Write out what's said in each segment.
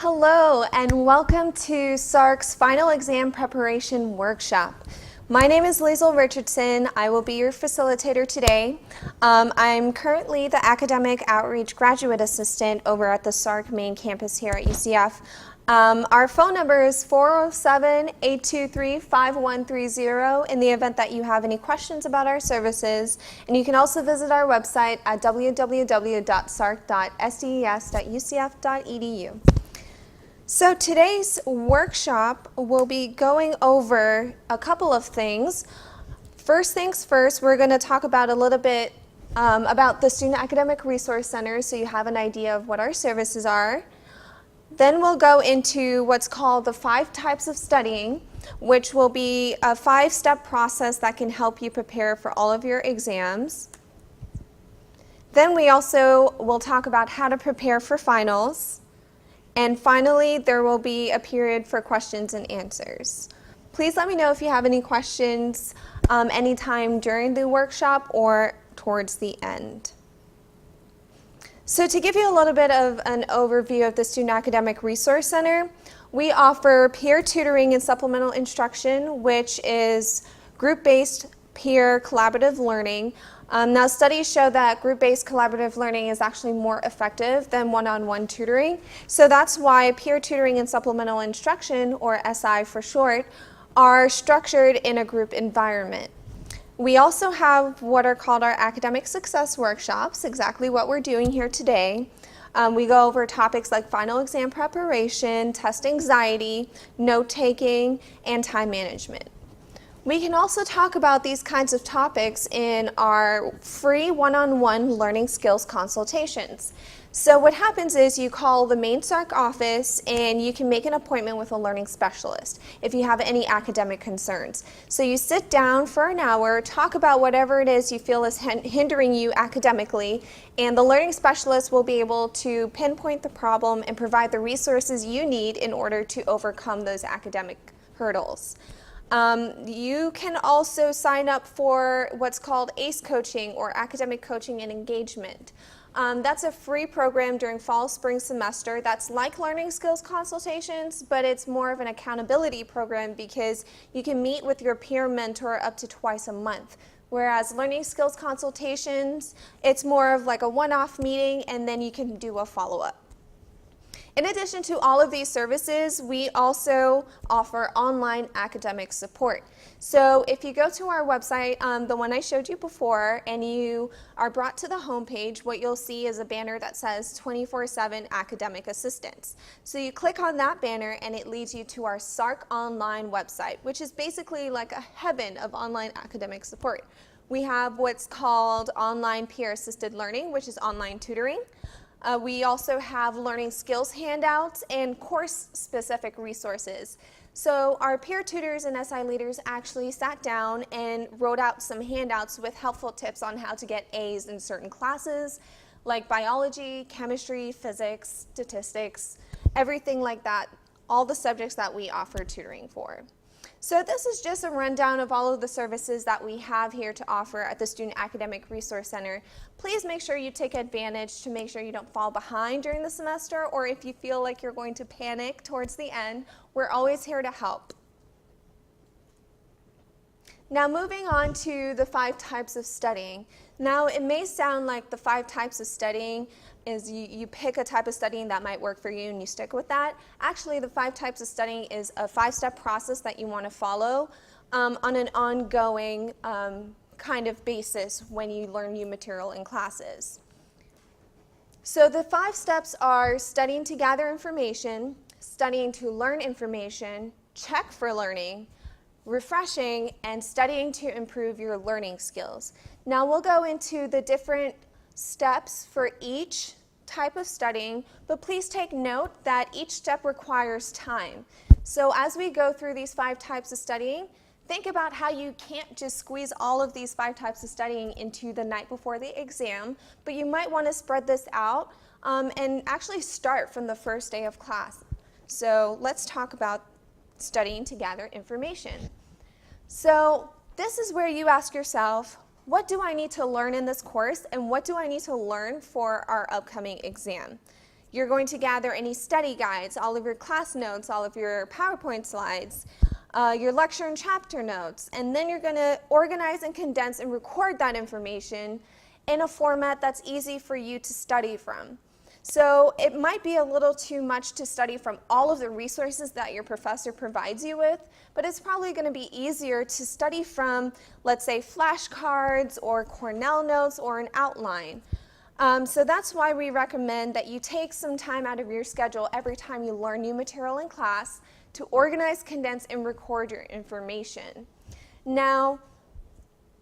Hello and welcome to SARC's Final Exam Preparation Workshop. My name is Liesl Richardson. I will be your facilitator today. I'm currently the Academic Outreach Graduate Assistant over at the SARC main campus here at UCF. Our phone number is 407-823-5130 in the event that you have any questions about our services. And you can also visit our website at www.sarc.sdes.ucf.edu. So today's workshop will be going over a couple of things. First things first, we're going to talk about a little bit about the Student Academic Resource Center so you have an idea of what our services are. Then we'll go into what's called the 5 types of studying, which will be a 5-step process that can help you prepare for all of your exams. Then we also will talk about how to prepare for finals. And finally, there will be a period for questions and answers. Please let me know if you have any questions anytime during the workshop or towards the end. So to give you a little bit of an overview of the Student Academic Resource Center, we offer peer tutoring and supplemental instruction, which is group-based peer collaborative learning. Now studies show that group-based collaborative learning is actually more effective than one-on-one tutoring. So that's why peer tutoring and supplemental instruction, or SI for short, are structured in a group environment. We also have what are called our academic success workshops, exactly what we're doing here today. We go over topics like final exam preparation, test anxiety, note-taking, and time management. We can also talk about these kinds of topics in our free one-on-one learning skills consultations. So what happens is you call the main SARC office and you can make an appointment with a learning specialist if you have any academic concerns. So you sit down for an hour, talk about whatever it is you feel is hindering you academically, and the learning specialist will be able to pinpoint the problem and provide the resources you need in order to overcome those academic hurdles. You can also sign up for what's called ACE coaching, or academic coaching and engagement. That's a free program during fall spring semester that's like learning skills consultations, but it's more of an accountability program because you can meet with your peer mentor up to twice a month. Whereas learning skills consultations, it's more of like a one-off meeting and then you can do a follow-up. In addition to all of these services, we also offer online academic support. So if you go to our website, the one I showed you before, and you are brought to the homepage, what you'll see is a banner that says 24/7 Academic Assistance. So you click on that banner and it leads you to our SARC online website, which is basically like a heaven of online academic support. We have what's called online peer assisted learning, which is online tutoring. We also have learning skills handouts and course-specific resources. So our peer tutors and SI leaders actually sat down and wrote out some handouts with helpful tips on how to get A's in certain classes, like biology, chemistry, physics, statistics, everything like that, all the subjects that we offer tutoring for. So this is just a rundown of all of the services that we have here to offer at the Student Academic Resource Center. Please make sure you take advantage to make sure you don't fall behind during the semester, or if you feel like you're going to panic towards the end, we're always here to help. Now moving on to the 5 types of studying. Now it may sound like the 5 types of studying is you pick a type of studying that might work for you and you stick with that. Actually, the 5 types of studying is a 5-step process that you want to follow on an ongoing kind of basis when you learn new material in classes. So the 5 steps are studying to gather information, studying to learn information, check for learning, refreshing, and studying to improve your learning skills. Now we'll go into the different steps for each type of studying, but please take note that each step requires time. So as we go through these 5 types of studying, think about how you can't just squeeze all of these 5 types of studying into the night before the exam, but you might want to spread this out and actually start from the first day of class. So let's talk about studying to gather information. So this is where you ask yourself, what do I need to learn in this course and what do I need to learn for our upcoming exam? You're going to gather any study guides, all of your class notes, all of your PowerPoint slides, your lecture and chapter notes, and then you're going to organize and condense and record that information in a format that's easy for you to study from. So it might be a little too much to study from all of the resources that your professor provides you with, but it's probably going to be easier to study from, let's say, flashcards or Cornell notes or an outline. So that's why we recommend that you take some time out of your schedule every time you learn new material in class to organize, condense, and record your information. Now,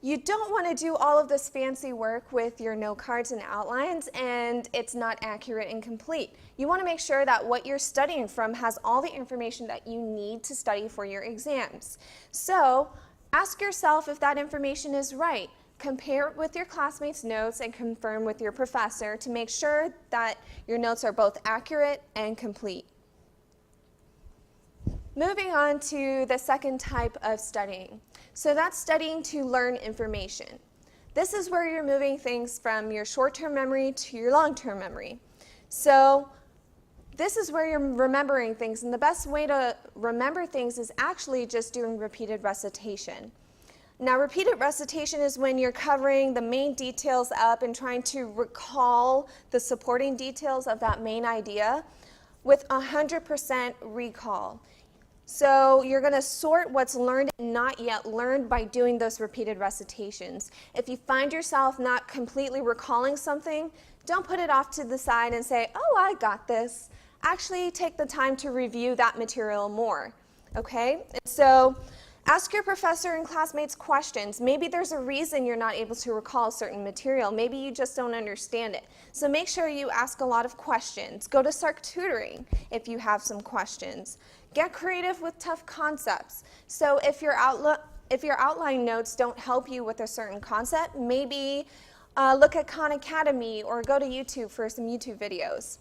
you don't want to do all of this fancy work with your note cards and outlines and it's not accurate and complete. You want to make sure that what you're studying from has all the information that you need to study for your exams. So ask yourself if that information is right. Compare it with your classmates' notes and confirm with your professor to make sure that your notes are both accurate and complete. Moving on to the second type of studying. So that's studying to learn information. This is where you're moving things from your short-term memory to your long-term memory. So this is where you're remembering things, and the best way to remember things is actually just doing repeated recitation. Now, repeated recitation is when you're covering the main details up and trying to recall the supporting details of that main idea with 100% recall. So you're going to sort what's learned and not yet learned by doing those repeated recitations. If you find yourself not completely recalling something, don't put it off to the side and say, oh, I got this. Actually, take the time to review that material more, okay? And so ask your professor and classmates questions. Maybe there's a reason you're not able to recall certain material. Maybe you just don't understand it. So make sure you ask a lot of questions. Go to SARC tutoring if you have some questions. Get creative with tough concepts. So if your outline notes don't help you with a certain concept, maybe look at Khan Academy or go to YouTube for some YouTube videos.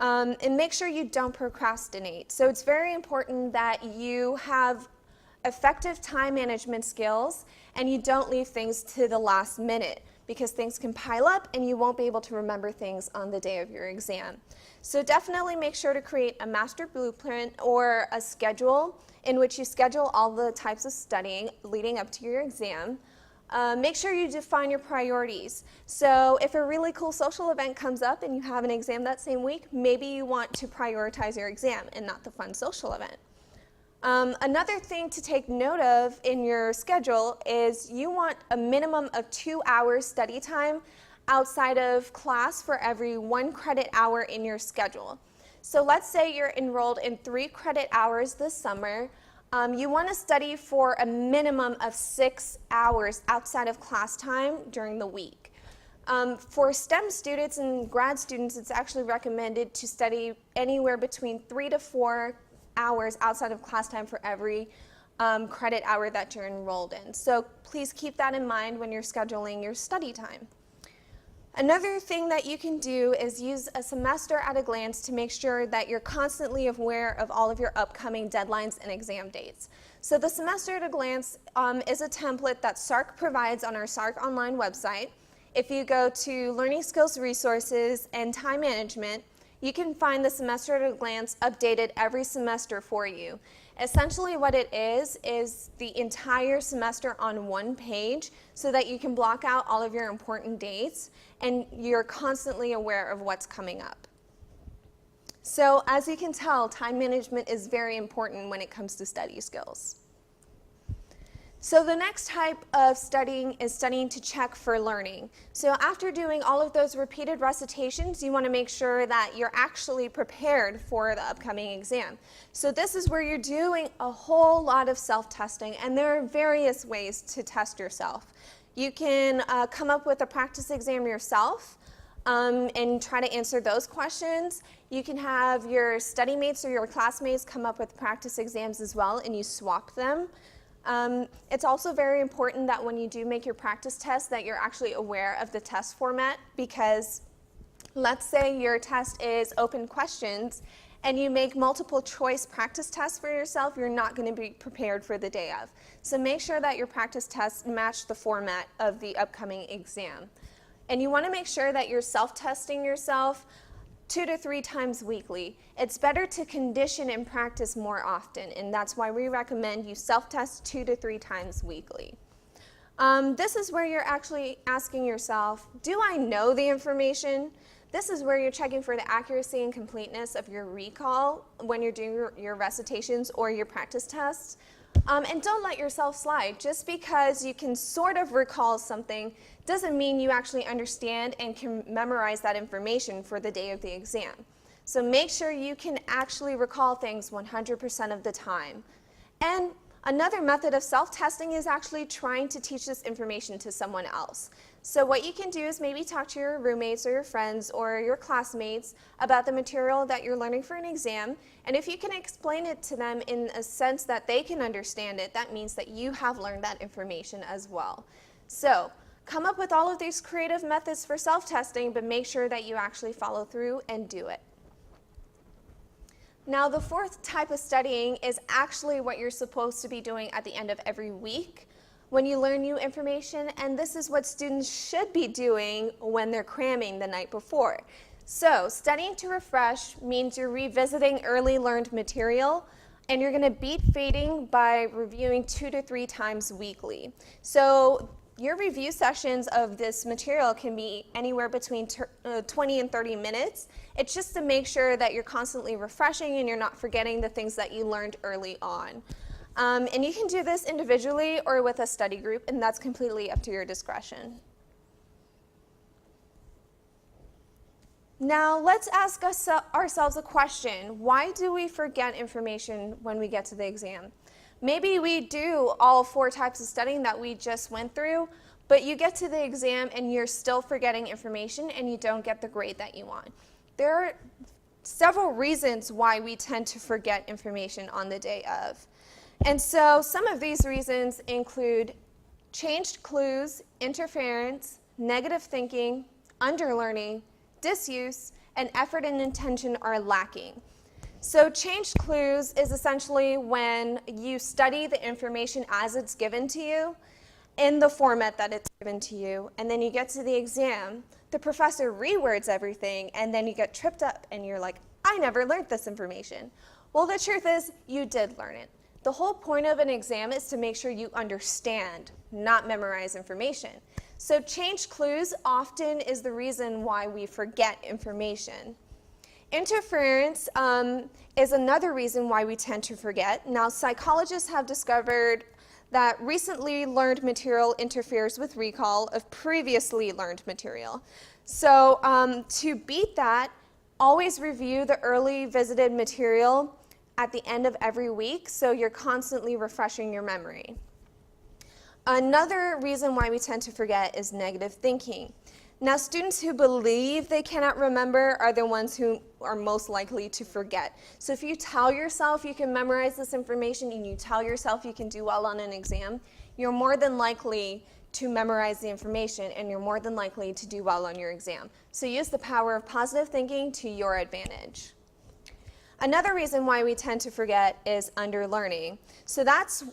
And make sure you don't procrastinate. So it's very important that you have effective time management skills and you don't leave things to the last minute because things can pile up and you won't be able to remember things on the day of your exam. So definitely make sure to create a master blueprint or a schedule in which you schedule all the types of studying leading up to your exam. Make sure you define your priorities. So if a really cool social event comes up and you have an exam that same week, maybe you want to prioritize your exam and not the fun social event. Another thing to take note of in your schedule is you want a minimum of 2 hours study time outside of class for every 1 credit hour in your schedule. So let's say you're enrolled in 3 credit hours this summer. You want to study for a minimum of 6 hours outside of class time during the week. For STEM students and grad students, it's actually recommended to study anywhere between 3 to 4 hours outside of class time for every credit hour that you're enrolled in. So please keep that in mind when you're scheduling your study time. Another thing that you can do is use a semester at a glance to make sure that you're constantly aware of all of your upcoming deadlines and exam dates. So the semester at a glance is a template that SARC provides on our SARC online website. If you go to Learning Skills Resources and Time Management, you can find the semester at a glance updated every semester for you. Essentially what it is the entire semester on one page so that you can block out all of your important dates and you're constantly aware of what's coming up. So as you can tell, time management is very important when it comes to study skills. So the next type of studying is studying to check for learning. So after doing all of those repeated recitations, you want to make sure that you're actually prepared for the upcoming exam. So this is where you're doing a whole lot of self-testing, and there are various ways to test yourself. You can come up with a practice exam yourself and try to answer those questions. You can have your study mates or your classmates come up with practice exams as well, and you swap them. It's also very important that when you do make your practice test that you're actually aware of the test format, because let's say your test is open questions and you make multiple choice practice tests for yourself, you're not going to be prepared for the day of. So make sure that your practice tests match the format of the upcoming exam. And you want to make sure that you're self-testing yourself 2 to 3 times weekly. It's better to condition and practice more often, and that's why we recommend you self-test 2 to 3 times weekly. This is where you're actually asking yourself, do I know the information? This is where you're checking for the accuracy and completeness of your recall when you're doing your recitations or your practice tests. And don't let yourself slide. Just because you can sort of recall something doesn't mean you actually understand and can memorize that information for the day of the exam. So make sure you can actually recall things 100% of the time. And another method of self-testing is actually trying to teach this information to someone else. So what you can do is maybe talk to your roommates or your friends or your classmates about the material that you're learning for an exam. And if you can explain it to them in a sense that they can understand it, that means that you have learned that information as well. So come up with all of these creative methods for self-testing, but make sure that you actually follow through and do it. Now, the fourth type of studying is actually what you're supposed to be doing at the end of every week when you learn new information, and this is what students should be doing when they're cramming the night before. So, studying to refresh means you're revisiting early learned material, and you're going to beat fading by reviewing 2 to 3 times weekly. So, your review sessions of this material can be anywhere between 20 and 30 minutes. It's just to make sure that you're constantly refreshing and you're not forgetting the things that you learned early on. And you can do this individually or with a study group, and that's completely up to your discretion. Now, let's ask ourselves a question. Why do we forget information when we get to the exam? Maybe we do all 4 types of studying that we just went through, but you get to the exam and you're still forgetting information and you don't get the grade that you want. There are several reasons why we tend to forget information on the day of. And so some of these reasons include changed clues, interference, negative thinking, underlearning, disuse, and effort and intention are lacking. So changed clues is essentially when you study the information as it's given to you in the format that it's given to you, and then you get to the exam, the professor rewords everything, and then you get tripped up and you're like, I never learned this information. Well, the truth is, you did learn it. The whole point of an exam is to make sure you understand, not memorize information. So changed clues often is the reason why we forget information. Interference is another reason why we tend to forget. Now, psychologists have discovered that recently learned material interferes with recall of previously learned material. So to beat that, always review the early visited material at the end of every week so you're constantly refreshing your memory. Another reason why we tend to forget is negative thinking. Now, students who believe they cannot remember are the ones who are most likely to forget. So if you tell yourself you can memorize this information and you tell yourself you can do well on an exam, you're more than likely to memorize the information and you're more than likely to do well on your exam. So use the power of positive thinking to your advantage. Another reason why we tend to forget is underlearning. So that's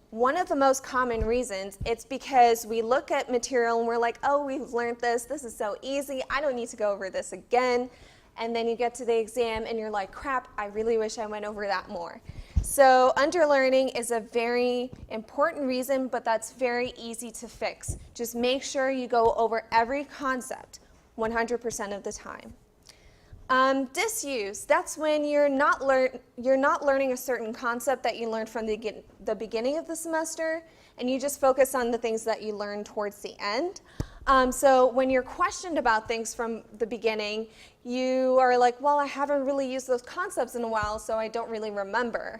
one of the most common reasons. It's because we look at material and we're like, oh, we've learned this. This is so easy. I don't need to go over this again. And then you get to the exam and you're like, crap, I really wish I went over that more. So underlearning is a very important reason, but that's very easy to fix. Just make sure you go over every concept 100% of the time. Disuse, that's when you're not learning a certain concept that you learned from the beginning of the semester, and you just focus on the things that you learned towards the end. So when you're questioned about things from the beginning, you are like, well, I haven't really used those concepts in a while, so I don't really remember.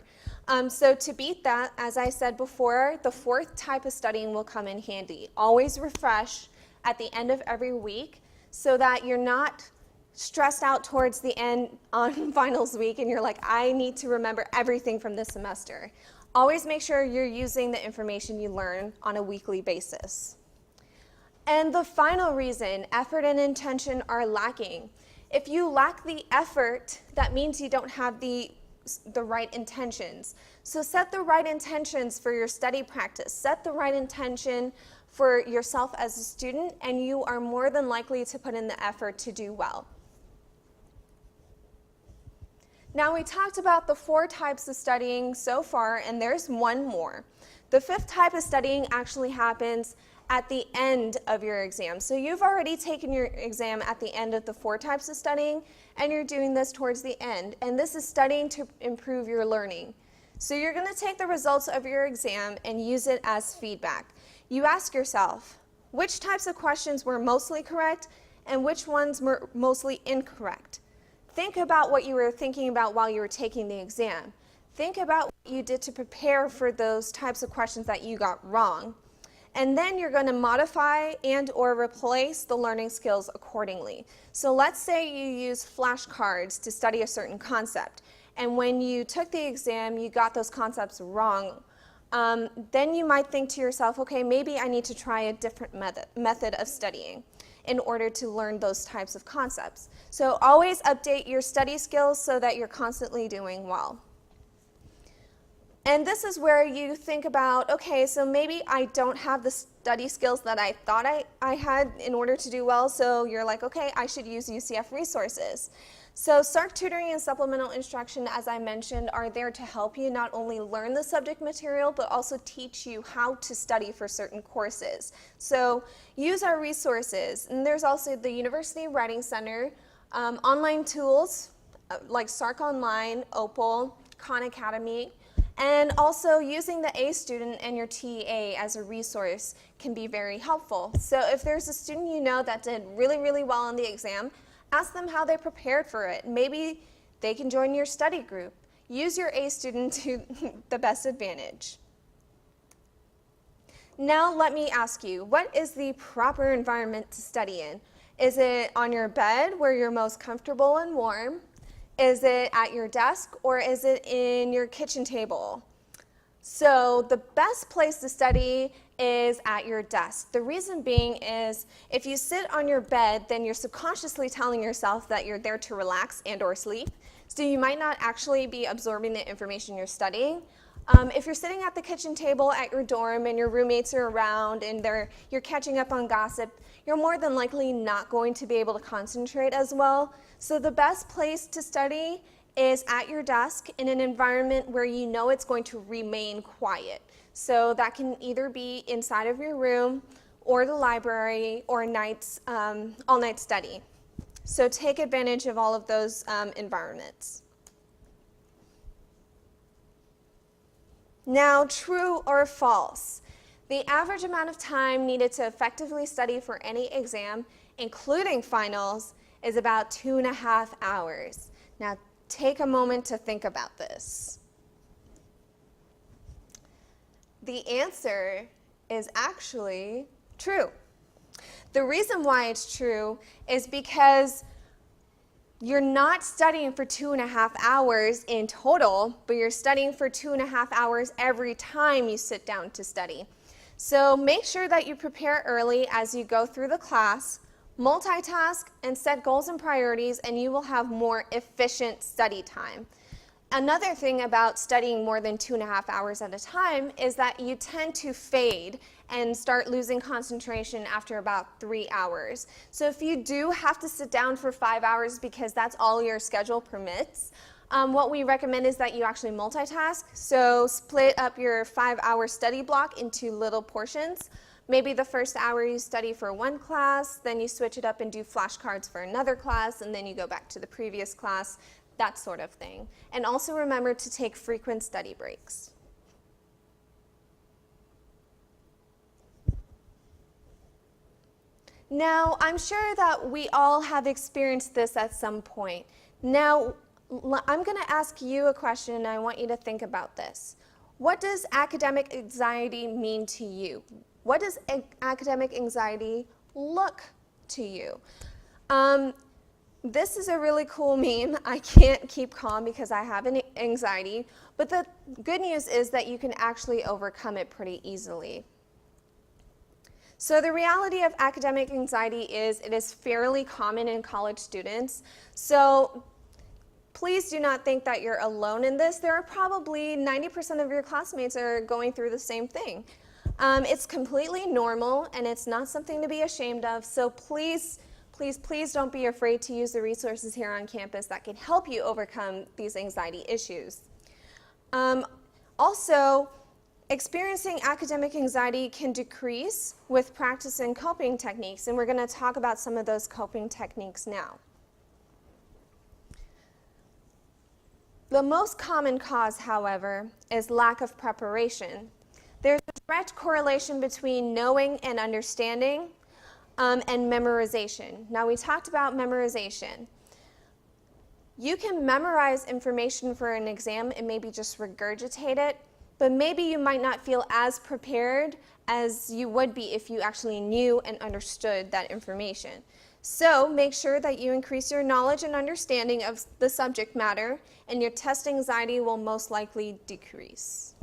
So to beat that, as I said before, the 4th type of studying will come in handy. Always refresh at the end of every week so that you're not stressed out towards the end on finals week and you're like, I need to remember everything from this semester. Always make sure you're using the information you learn on a weekly basis. And the final reason, effort and intention are lacking. If you lack the effort, that means you don't have the right intentions. So set the right intentions for your study practice. Set the right intention for yourself as a student, and you are more than likely to put in the effort to do well. Now we talked about the 4 types of studying so far, and there's one more. The 5th type of studying actually happens at the end of your exam. So you've already taken your exam at the end of the 4 types of studying, and you're doing this towards the end. And this is studying to improve your learning. So you're going to take the results of your exam and use it as feedback. You ask yourself, which types of questions were mostly correct and which ones were mostly incorrect? Think about what you were thinking about while you were taking the exam. Think about what you did to prepare for those types of questions that you got wrong. And then you're going to modify and or replace the learning skills accordingly. So let's say you use flashcards to study a certain concept. And when you took the exam, you got those concepts wrong. Then you might think to yourself, okay, maybe I need to try a different method of studying in order to learn those types of concepts. So always update your study skills so that you're constantly doing well. And this is where you think about, okay, so maybe I don't have the study skills that I thought I had in order to do well, so you're like, okay, I should use UCF resources. So SARC tutoring and supplemental instruction, as I mentioned, are there to help you not only learn the subject material, but also teach you how to study for certain courses. So use our resources. And there's also the University Writing Center, online tools like SARC Online, Opal, Khan Academy, and also using the A student and your TA as a resource can be very helpful. So if there's a student you know that did really, really well on the exam, ask them how they prepared for it. Maybe they can join your study group. Use your A student to the best advantage. Now let me ask you, what is the proper environment to study in? Is it on your bed where you're most comfortable and warm? Is it at your desk, or is it in your kitchen table? So the best place to study is at your desk. The reason being is if you sit on your bed, then you're subconsciously telling yourself that you're there to relax and or sleep. So you might not actually be absorbing the information you're studying. If you're sitting at the kitchen table at your dorm and your roommates are around and you're catching up on gossip, you're more than likely not going to be able to concentrate as well. So the best place to study is at your desk in an environment where you know it's going to remain quiet. So that can either be inside of your room or the library or all-night study. So take advantage of all of those environments. Now, true or false? The average amount of time needed to effectively study for any exam, including finals, is about 2.5 hours. Now, take a moment to think about this. The answer is actually true. The reason why it's true is because you're not studying for 2.5 hours in total, but you're studying for 2.5 hours every time you sit down to study. So make sure that you prepare early as you go through the class, multitask, and set goals and priorities, and you will have more efficient study time. Another thing about studying more than 2.5 hours at a time is that you tend to fade and start losing concentration after about 3 hours. So if you do have to sit down for 5 hours because that's all your schedule permits, what we recommend is that you actually multitask. So split up your 5-hour study block into little portions. Maybe the first hour you study for one class, then you switch it up and do flashcards for another class, and then you go back to the previous class, that sort of thing. And also remember to take frequent study breaks. Now, I'm sure that we all have experienced this at some point. Now, I'm going to ask you a question, and I want you to think about this. What does academic anxiety mean to you? What does academic anxiety look to you? This is a really cool meme. I can't keep calm because I have an anxiety, but the good news is that you can actually overcome it pretty easily. So the reality of academic anxiety is it is fairly common in college students. So please do not think that you're alone in this. There are probably 90% of your classmates are going through the same thing. It's completely normal and it's not something to be ashamed of, so please please don't be afraid to use the resources here on campus that can help you overcome these anxiety issues. Also, experiencing academic anxiety can decrease with practicing coping techniques, and we're going to talk about some of those coping techniques now. The most common cause, however, is lack of preparation. There's a direct correlation between knowing and understanding and memorization. Now, we talked about memorization. You can memorize information for an exam and maybe just regurgitate it, but maybe you might not feel as prepared as you would be if you actually knew and understood that information. So make sure that you increase your knowledge and understanding of the subject matter, and your test anxiety will most likely decrease.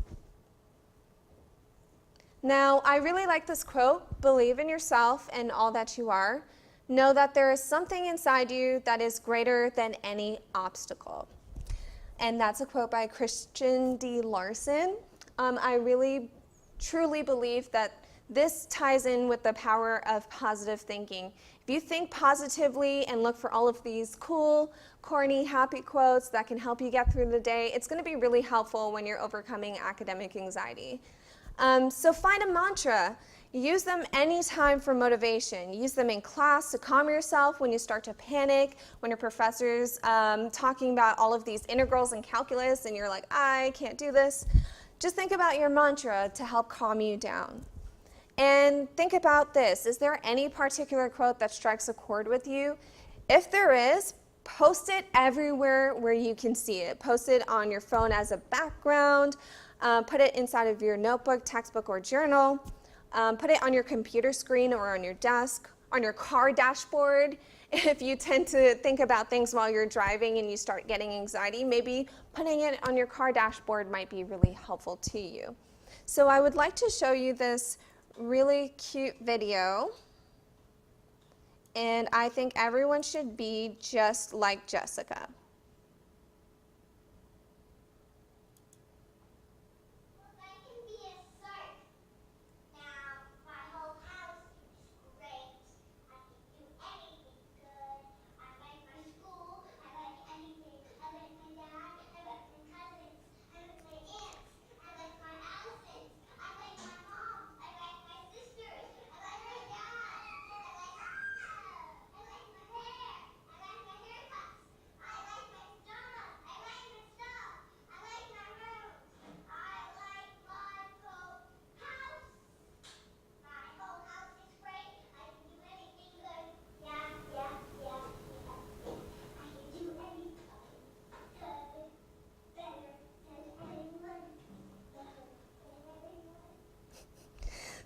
Now, I really like this quote, "Believe in yourself and all that you are. Know that there is something inside you that is greater than any obstacle." And that's a quote by Christian D. Larson. I really, truly believe that this ties in with the power of positive thinking. If you think positively and look for all of these cool, corny, happy quotes that can help you get through the day, it's going to be really helpful when you're overcoming academic anxiety. So find a mantra. Use them anytime for motivation. Use them in class to calm yourself when you start to panic, when your professor's talking about all of these integrals and calculus and you're like, I can't do this. Just think about your mantra to help calm you down. And think about this. Is there any particular quote that strikes a chord with you? If there is, post it everywhere where you can see it. Post it on your phone as a background. Put it inside of your notebook, textbook, or journal. Put it on your computer screen or on your desk, on your car dashboard. If you tend to think about things while you're driving and you start getting anxiety, maybe putting it on your car dashboard might be really helpful to you. So I would like to show you this really cute video, and I think everyone should be just like Jessica. I can be a SARC. Now, my whole house is great. I can do anything good. I like my school. I like anything. I like my dad. I like my cousins. I like my aunts. I like my Allisons. I like my mom. I like my sisters. I like my dad. I like my hair. I like my haircuts. I like my stuff. I like my stuff. I like my room. I like my whole house. My whole house is great. I can do anything good. Yeah. I can do anything good. Better than anyone. Better than anyone.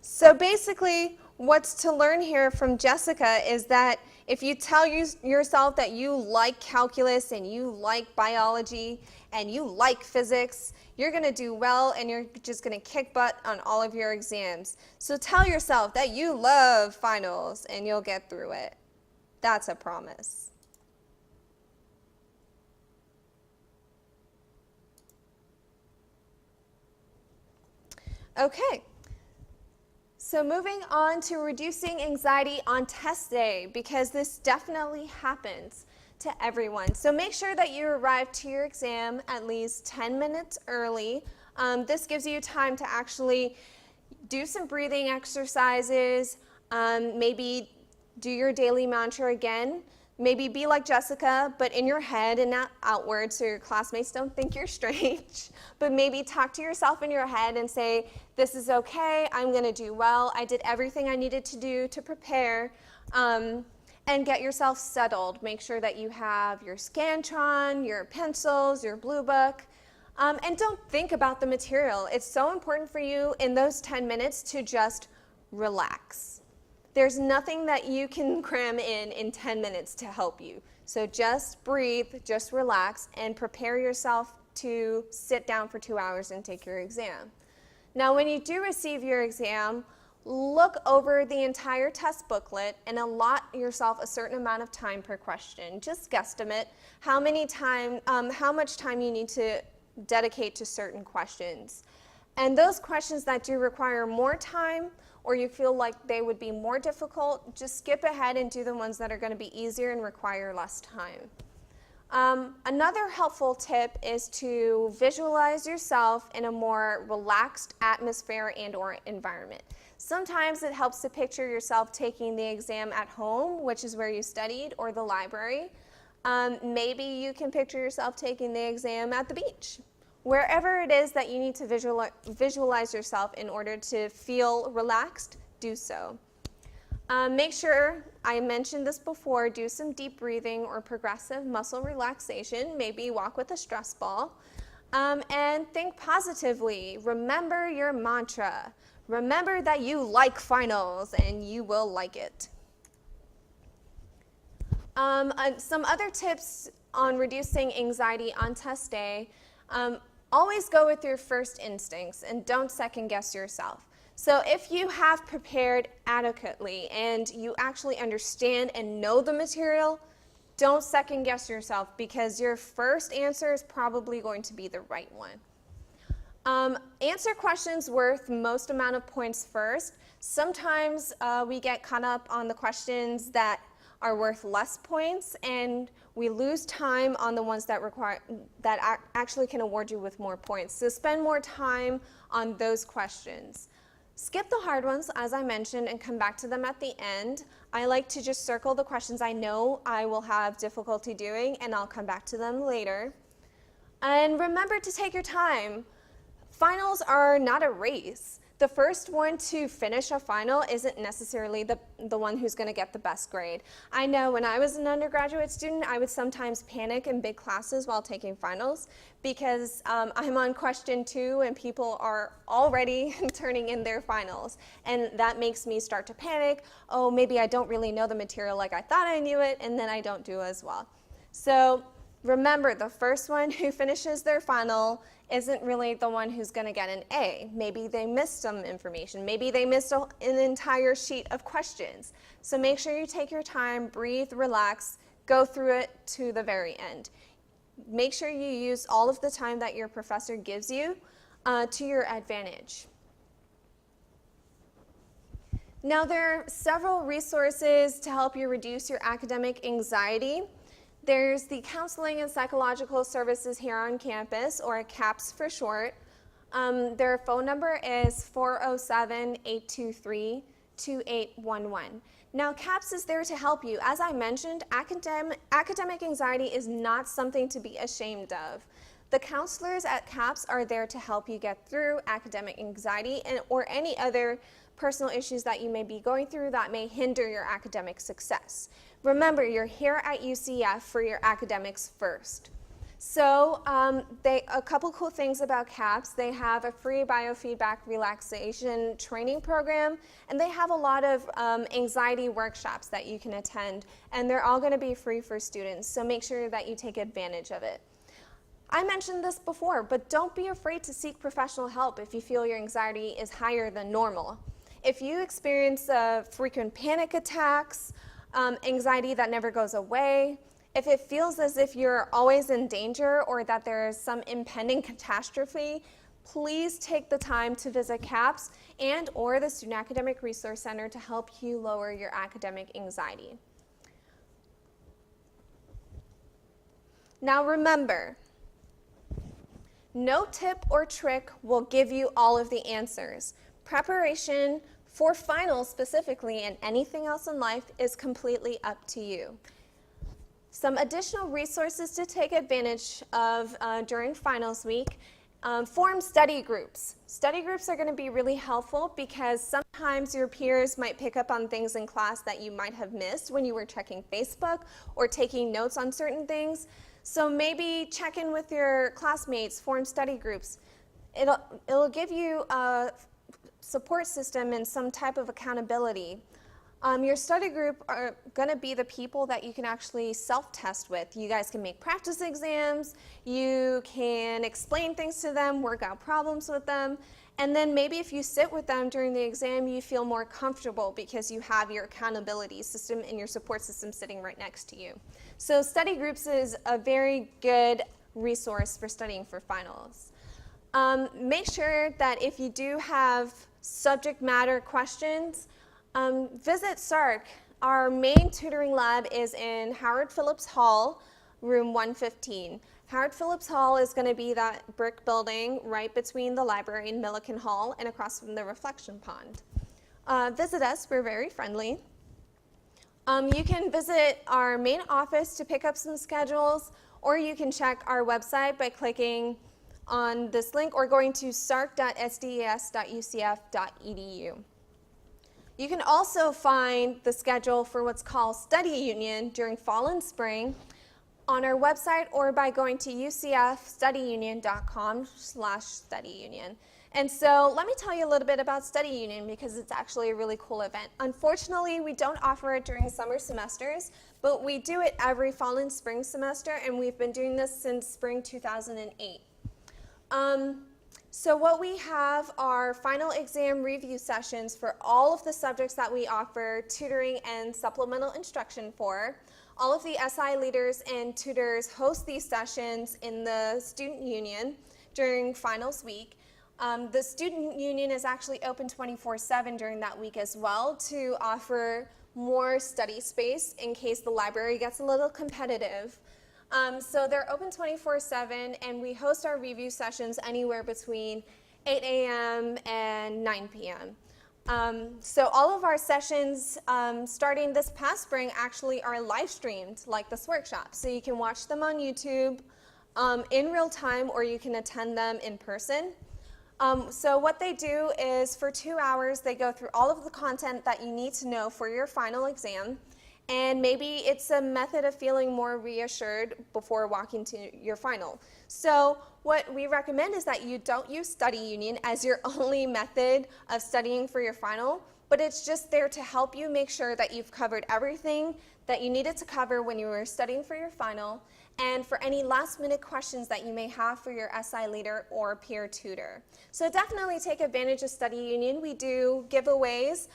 So basically, what's to learn here from Jessica is that if you tell yourself that you like calculus and you like biology and you like physics, you're going to do well and you're just going to kick butt on all of your exams. So tell yourself that you love finals and you'll get through it. That's a promise. Okay. So moving on to reducing anxiety on test day, because this definitely happens to everyone. So make sure that you arrive to your exam at least 10 minutes early. This gives you time to actually do some breathing exercises, maybe do your daily mantra again. Maybe be like Jessica, but in your head and not outward so your classmates don't think you're strange. But maybe talk to yourself in your head and say, this is okay, I'm going to do well. I did everything I needed to do to prepare. And get yourself settled. Make sure that you have your Scantron, your pencils, your blue book. And don't think about the material. It's so important for you in those 10 minutes to just relax. There's nothing that you can cram in 10 minutes to help you. So just breathe, just relax, and prepare yourself to sit down for 2 hours and take your exam. Now, when you do receive your exam, look over the entire test booklet and allot yourself a certain amount of time per question. Just guesstimate how much time you need to dedicate to certain questions. And those questions that do require more time or you feel like they would be more difficult, just skip ahead and do the ones that are going to be easier and require less time. Another helpful tip is to visualize yourself in a more relaxed atmosphere and or environment. Sometimes it helps to picture yourself taking the exam at home, which is where you studied, or the library. Maybe you can picture yourself taking the exam at the beach. Wherever it is that you need to visualize yourself in order to feel relaxed, do so. Make sure, I mentioned this before, do some deep breathing or progressive muscle relaxation, maybe walk with a stress ball, and think positively. Remember your mantra. Remember that you like finals and you will like it. Some other tips on reducing anxiety on test day, always go with your first instincts and don't second guess yourself. So if you have prepared adequately and you actually understand and know the material, don't second guess yourself because your first answer is probably going to be the right one. Answer questions worth most amount of points first. Sometimes we get caught up on the questions that are worth less points, and we lose time on the ones that actually can award you with more points. So spend more time on those questions. Skip the hard ones, as I mentioned, and come back to them at the end. I like to just circle the questions I know I will have difficulty doing, and I'll come back to them later. And remember to take your time. Finals are not a race. The first one to finish a final isn't necessarily the one who's going to get the best grade. I know when I was an undergraduate student, I would sometimes panic in big classes while taking finals because I'm on question 2 and people are already turning in their finals. And that makes me start to panic. Oh, maybe I don't really know the material like I thought I knew it, and then I don't do as well. So remember, the first one who finishes their final isn't really the one who's going to get an A. Maybe they missed some information. Maybe they missed an entire sheet of questions. So make sure you take your time, breathe, relax, go through it to the very end. Make sure you use all of the time that your professor gives you to your advantage. Now, there are several resources to help you reduce your academic anxiety. There's the Counseling and Psychological Services here on campus, or CAPS for short. Their phone number is 407-823-2811. Now, CAPS is there to help you. As I mentioned, academic anxiety is not something to be ashamed of. The counselors at CAPS are there to help you get through academic anxiety or any other personal issues that you may be going through that may hinder your academic success. Remember, you're here at UCF for your academics first. So a couple cool things about CAPS. They have a free biofeedback relaxation training program, and they have a lot of anxiety workshops that you can attend, and they're all going to be free for students, so make sure that you take advantage of it. I mentioned this before, but don't be afraid to seek professional help if you feel your anxiety is higher than normal. If you experience frequent panic attacks, anxiety that never goes away, if it feels as if you're always in danger or that there's some impending catastrophe, please take the time to visit CAPS and or the Student Academic Resource Center to help you lower your academic anxiety. Now remember, no tip or trick will give you all of the answers. Preparation for finals specifically and anything else in life is completely up to you. Some additional resources to take advantage of during finals week. Form study groups. Study groups are going to be really helpful because sometimes your peers might pick up on things in class that you might have missed when you were checking Facebook or taking notes on certain things. So maybe check in with your classmates, form study groups. It'll give you a support system and some type of accountability. Your study group are going to be the people that you can actually self-test with. You guys can make practice exams, you can explain things to them, work out problems with them, and then maybe if you sit with them during the exam, you feel more comfortable because you have your accountability system and your support system sitting right next to you. So study groups is a very good resource for studying for finals. Make sure that if you do have subject matter questions, visit SARC. Our main tutoring lab is in Howard Phillips Hall, room 115. Howard Phillips Hall is going to be that brick building right between the library and Milliken Hall and across from the reflection pond. Visit us, we're very friendly. You can visit our main office to pick up some schedules, or you can check our website by clicking on this link or going to sarc.sdes.ucf.edu. You can also find the schedule for what's called Study Union during fall and spring on our website or by going to ucfstudyunion.com/studyunion. And so let me tell you a little bit about Study Union because it's actually a really cool event. Unfortunately, we don't offer it during summer semesters, but we do it every fall and spring semester, and we've been doing this since spring 2008. So what we have are final exam review sessions for all of the subjects that we offer tutoring and supplemental instruction for. All of the SI leaders and tutors host these sessions in the student union during finals week. The student union is actually open 24/7 during that week as well to offer more study space in case the library gets a little competitive. So they're open 24/7, and we host our review sessions anywhere between 8 a.m. and 9 p.m. So all of our sessions starting this past spring actually are live streamed like this workshop. So you can watch them on YouTube in real time, or you can attend them in person. So what they do is for 2 hours, they go through all of the content that you need to know for your final exam. And maybe it's a method of feeling more reassured before walking to your final. So what we recommend is that you don't use Study Union as your only method of studying for your final, but it's just there to help you make sure that you've covered everything that you needed to cover when you were studying for your final, and for any last-minute questions that you may have for your SI leader or peer tutor. So definitely take advantage of Study Union. We do giveaways.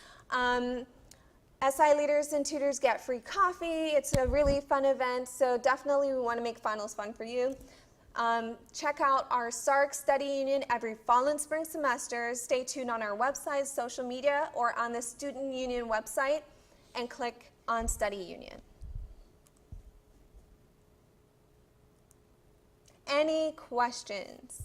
SI leaders and tutors get free coffee. It's a really fun event, so definitely we want to make finals fun for you. Check out our SARC Study Union every fall and spring semesters. Stay tuned on our website, social media, or on the Student Union website, and click on Study Union. Any questions?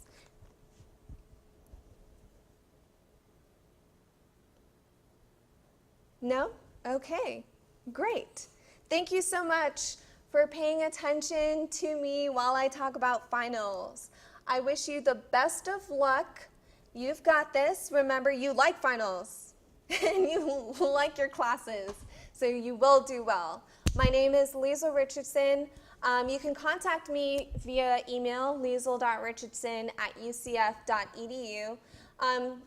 No? Okay, great. Thank you so much for paying attention to me while I talk about finals. I wish you the best of luck. You've got this. Remember, you like finals and you like your classes, so you will do well. My name is Liesl Richardson. You can contact me via email, liesl.richardson@ucf.edu.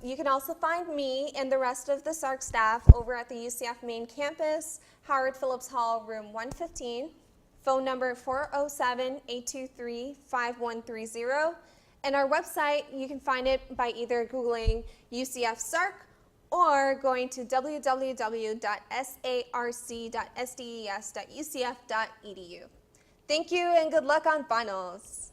You can also find me and the rest of the SARC staff over at the UCF main campus, Howard Phillips Hall, room 115. Phone number 407-823-5130. And our website, you can find it by either Googling UCF SARC or going to www.sarc.sdes.ucf.edu. Thank you and good luck on finals.